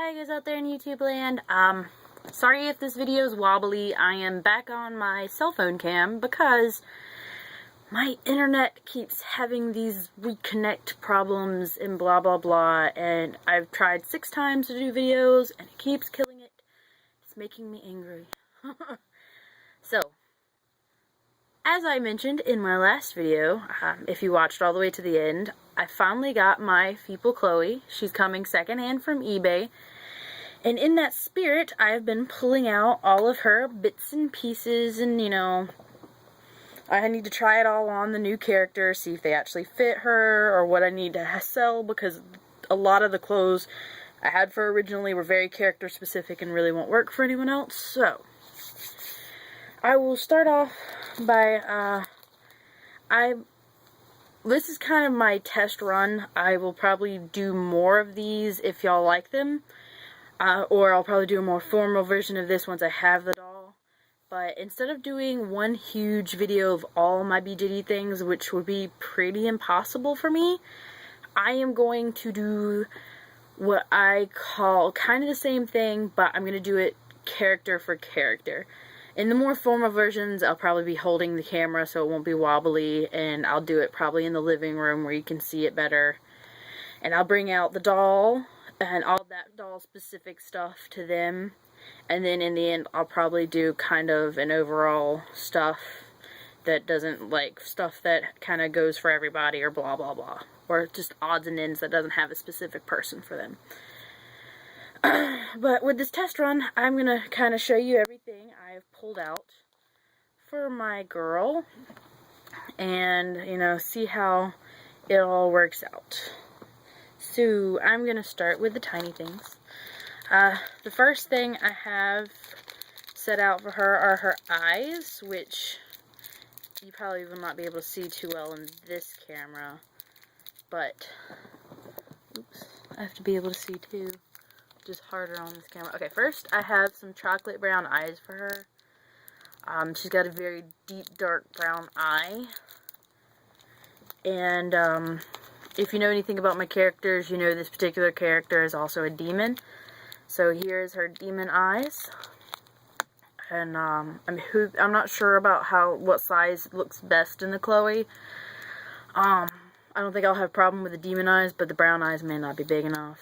Hi guys out there in YouTube land. Sorry if this video is wobbly. I am back on my cell phone cam because my internet keeps having these reconnect problems and blah blah blah, and I've tried 6 times to do videos and it keeps killing it. It's making me angry. So, as I mentioned in my last video, if you watched all the way to the end, I finally got my Feeple Chloe. She's coming secondhand from eBay. And in that spirit, I've been pulling out all of her bits and pieces, and you know, I need to try it all on the new character, see if they actually fit her, or what I need to sell, because a lot of the clothes I had for originally were very character specific and really won't work for anyone else. So, I will start off by, this is kind of my test run. I will probably do more of these if y'all like them. Or I'll probably do a more formal version of this once I have the doll. But instead of doing one huge video of all my BJD things, which would be pretty impossible for me, I am going to do what I call kind of the same thing, but I'm going to do it character for character. In the more formal versions, I'll probably be holding the camera so it won't be wobbly, and I'll do it probably in the living room where you can see it better. And I'll bring out the doll and all that doll specific stuff to them, and then in the end I'll probably do kind of an overall stuff that doesn't, like, stuff that kind of goes for everybody or blah blah blah, or just odds and ends that doesn't have a specific person for them. But with this test run, I'm gonna kind of show you everything I've pulled out for my girl, and you know, see how it all works out. So, I'm going to start with the tiny things. The first thing I have set out for her are her eyes, which you probably will not be able to see too well in this camera, but, oops, I have to be able to see too, which is harder on this camera. Okay, first I have some chocolate brown eyes for her. She's got a very deep, dark brown eye, and, if you know anything about my characters, you know this particular character is also a demon. So here's her demon eyes. And I'm not sure about what size looks best in the Chloe. I don't think I'll have a problem with the demon eyes, but the brown eyes may not be big enough.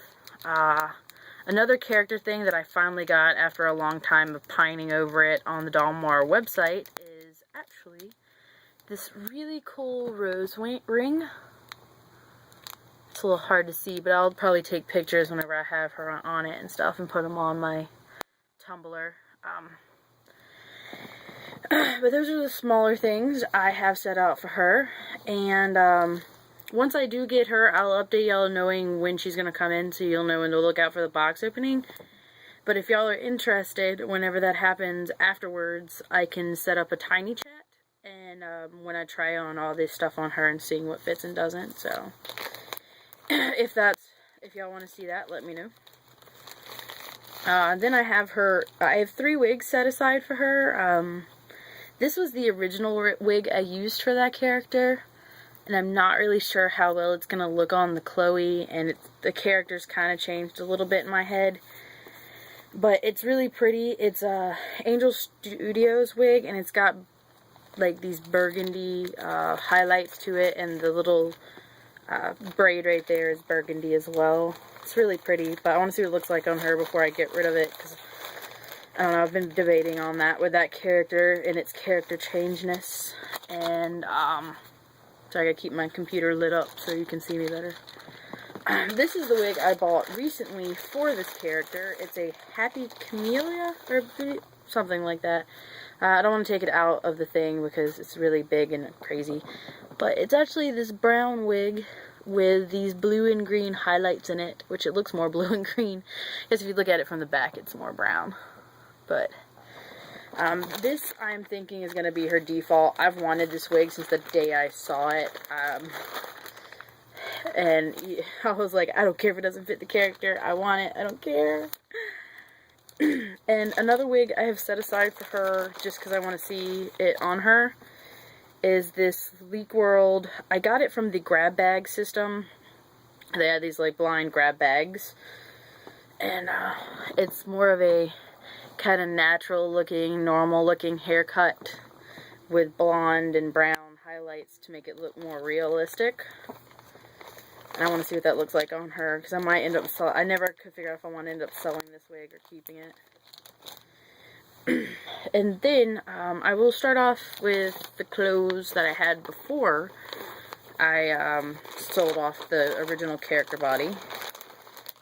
Another character thing that I finally got after a long time of pining over it on the Dalmar website is actually this really cool rose ring. It's a little hard to see, but I'll probably take pictures whenever I have her on it and stuff and put them on my Tumblr. But those are the smaller things I have set out for her, and once I do get her, I'll update y'all knowing when she's going to come in, so you'll know when to look out for the box opening. But if y'all are interested, whenever that happens afterwards, I can set up a tiny chat, and when I try on all this stuff on her and seeing what fits and doesn't, so if y'all want to see that, let me know. Then I have 3 wigs set aside for her. This was the original wig I used for that character, and I'm not really sure how well it's going to look on the Chloe, and the character's kind of changed a little bit in my head. But it's really pretty. It's a Angel Studios wig, and it's got like these burgundy highlights to it, and the little braid right there is burgundy as well. It's really pretty, but I want to see what it looks like on her before I get rid of it, because I don't know, I've been debating on that with that character and its character changeness, and so I gotta keep my computer lit up so you can see me better. This is the wig I bought recently for this character. It's a Happy Camellia, or something like that. I don't want to take it out of the thing because it's really big and crazy. But it's actually this brown wig with these blue and green highlights in it, which it looks more blue and green. Because if you look at it from the back, it's more brown. But this, I'm thinking, is going to be her default. I've wanted this wig since the day I saw it. And I was like, I don't care if it doesn't fit the character. I want it. I don't care. And another wig I have set aside for her, just because I want to see it on her, is this Leak World. I got it from the grab bag system. They had these like blind grab bags, And it's more of a kind of natural looking, normal looking haircut with blonde and brown highlights to make it look more realistic. And I want to see what that looks like on her, because I might end up I never could figure out if I want to end up selling this wig or keeping it. And then I will start off with the clothes that I had before I sold off the original character body,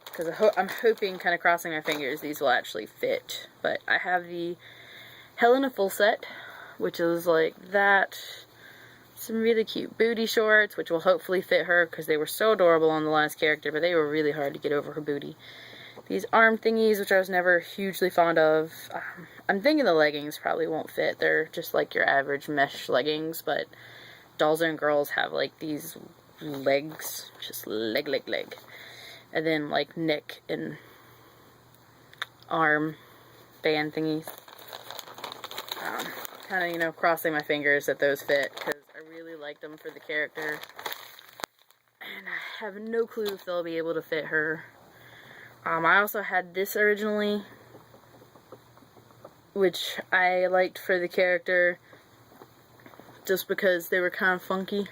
because I'm hoping, kind of crossing my fingers, these will actually fit. But I have the Helena full set, which is like that. Some really cute booty shorts, which will hopefully fit her, because they were so adorable on the last character, but they were really hard to get over her booty. These arm thingies, which I was never hugely fond of. I'm thinking the leggings probably won't fit. They're just like your average mesh leggings, but Dolls and Girls have like these legs, just leg. And then like neck and arm band thingies. Kind of, you know, crossing my fingers that those fit, because I really liked them for the character. And I have no clue if they'll be able to fit her. I also had this originally, which I liked for the character just because they were kind of funky.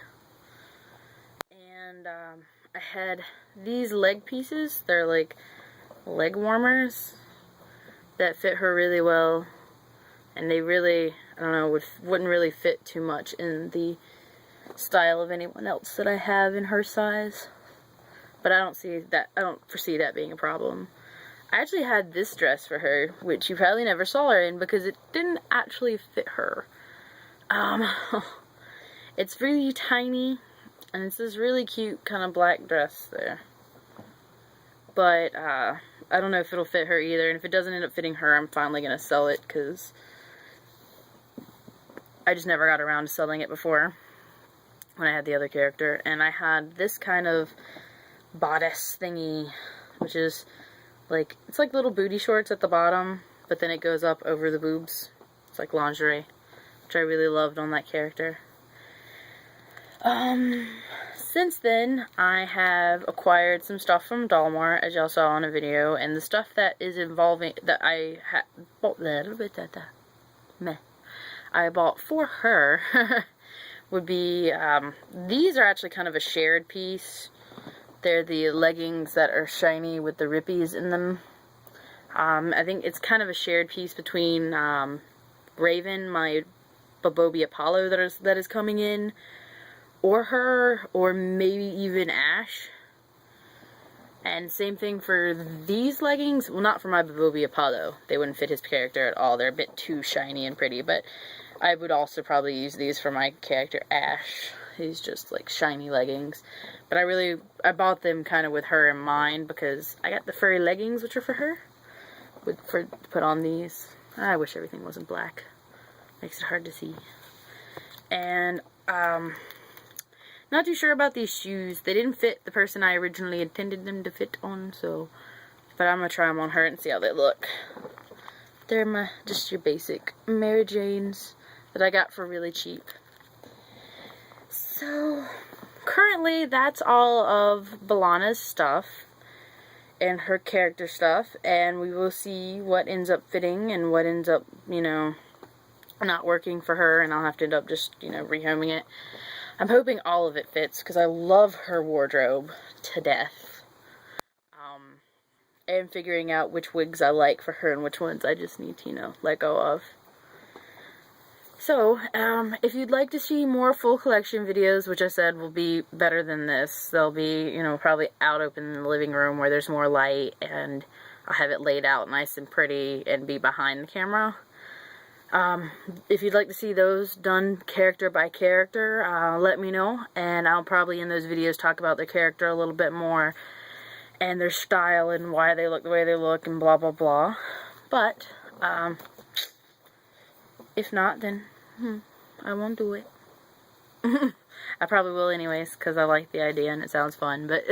And I had these leg pieces. They're like leg warmers that fit her really well. And they really, I don't know, wouldn't really fit too much in the style of anyone else that I have in her size. But I don't foresee that being a problem. I actually had this dress for her, which you probably never saw her in because it didn't actually fit her. It's really tiny, and it's this really cute kind of black dress there. But I don't know if it'll fit her either, and if it doesn't end up fitting her, I'm finally going to sell it, because I just never got around to selling it before when I had the other character. And I had this kind of bodice thingy, which is like, it's like little booty shorts at the bottom, but then it goes up over the boobs. It's like lingerie, which I really loved on that character. Since then, I have acquired some stuff from Dollar Mart, as y'all saw in a video, and the stuff that is involving, that I bought, I bought for her would be, these are actually kind of a shared piece. They're the leggings that are shiny with the rippies in them. I think it's kind of a shared piece between Raven, my Babobi Apollo that is coming in, or her, or maybe even Ash. And same thing for these leggings. Well, not for my Babobi Apollo. They wouldn't fit his character at all. They're a bit too shiny and pretty, but I would also probably use these for my character Ash. He's just like shiny leggings. But I bought them kind of with her in mind, because I got the furry leggings, which are for her, to put on these. I wish everything wasn't black. Makes it hard to see. And, not too sure about these shoes. They didn't fit the person I originally intended them to fit on, so, but I'm gonna try them on her and see how they look. They're just your basic Mary Janes that I got for really cheap. So, currently, that's all of Bellona's stuff and her character stuff, and we will see what ends up fitting and what ends up, you know, not working for her, and I'll have to end up just, you know, rehoming it. I'm hoping all of it fits, because I love her wardrobe to death. And figuring out which wigs I like for her and which ones I just need to, you know, let go of. So, if you'd like to see more full collection videos, which I said will be better than this, they'll be, you know, probably out open in the living room where there's more light, and I'll have it laid out nice and pretty and be behind the camera. If you'd like to see those done character by character, let me know, and I'll probably in those videos talk about their character a little bit more, and their style, and why they look the way they look, and blah blah blah. But, if not, then, I won't do it. I probably will anyways, because I like the idea and it sounds fun, but,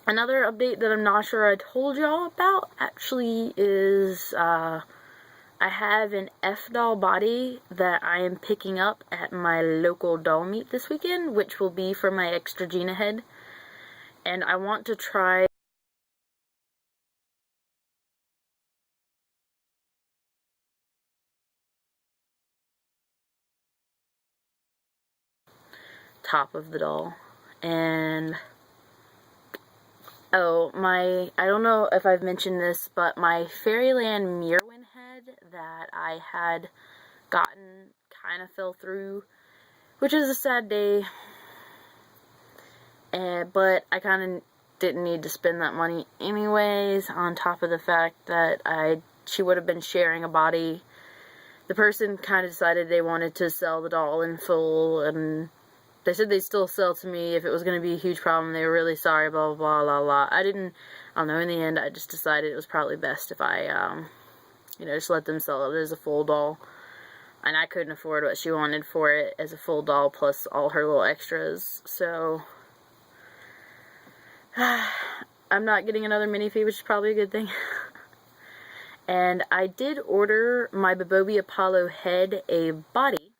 another update that I'm not sure I told y'all about, actually, is, I have an F-doll body that I am picking up at my local doll meet this weekend, which will be for my extra Gina head. And I want to try top of the doll. And oh, I don't know if I've mentioned this, but my Fairyland Mirwin head that I had gotten kind of fell through, which is a sad day. But I kind of didn't need to spend that money anyways, on top of the fact that she would have been sharing a body. The person kind of decided they wanted to sell the doll in full, and they said they'd still sell to me if it was going to be a huge problem. They were really sorry, blah, blah, blah, blah. I don't know, in the end, I just decided it was probably best if I, just let them sell it as a full doll. And I couldn't afford what she wanted for it as a full doll, plus all her little extras, so I'm not getting another minifee, which is probably a good thing. And I did order my Babobi Apollo head a body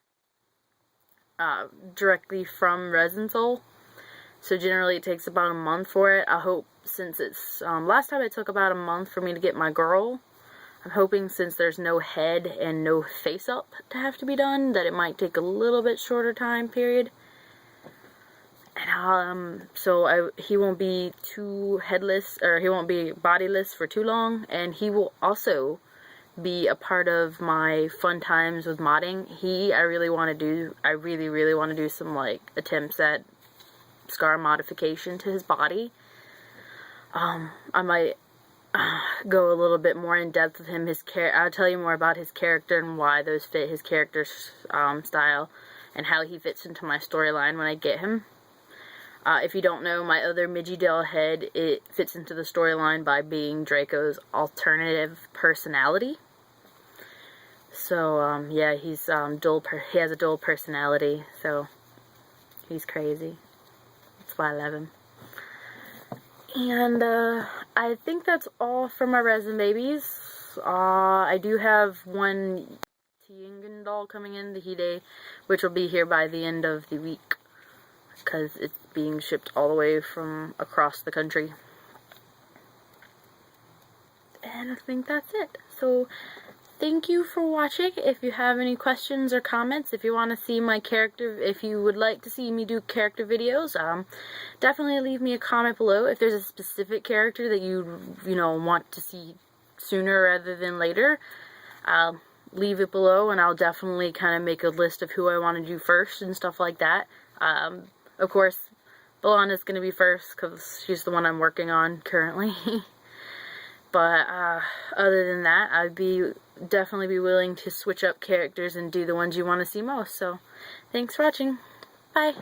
directly from Resin Soul. So generally it takes about a month for it. I hope, since it's last time it took about a month for me to get my girl, I'm hoping since there's no head and no face up to have to be done, that it might take a little bit shorter time period. And he won't be too headless, or he won't be bodiless for too long, and he will also be a part of my fun times with modding. I really want to do some, like, attempts at scar modification to his body. I might go a little bit more in depth with him. I'll tell you more about his character and why those fit his character style, and how he fits into my storyline when I get him. If you don't know, my other Midgey head, it fits into the storyline by being Draco's alternative personality. So, yeah, he has a dual personality, so he's crazy. That's why I love him. And, I think that's all for my resin babies. I do have one Tiangan doll coming in, the Hide, which will be here by the end of the week, because it's being shipped all the way from across the country. And I think that's it. So, thank you for watching. If you have any questions or comments, if you want to see my character, if you would like to see me do character videos, definitely leave me a comment below. If there's a specific character that you want to see sooner rather than later, leave it below, and I'll definitely kind of make a list of who I want to do first and stuff like that. Of course, Bellona is going to be first, because she's the one I'm working on currently. But, other than that, I'd definitely be willing to switch up characters and do the ones you want to see most. So, thanks for watching. Bye.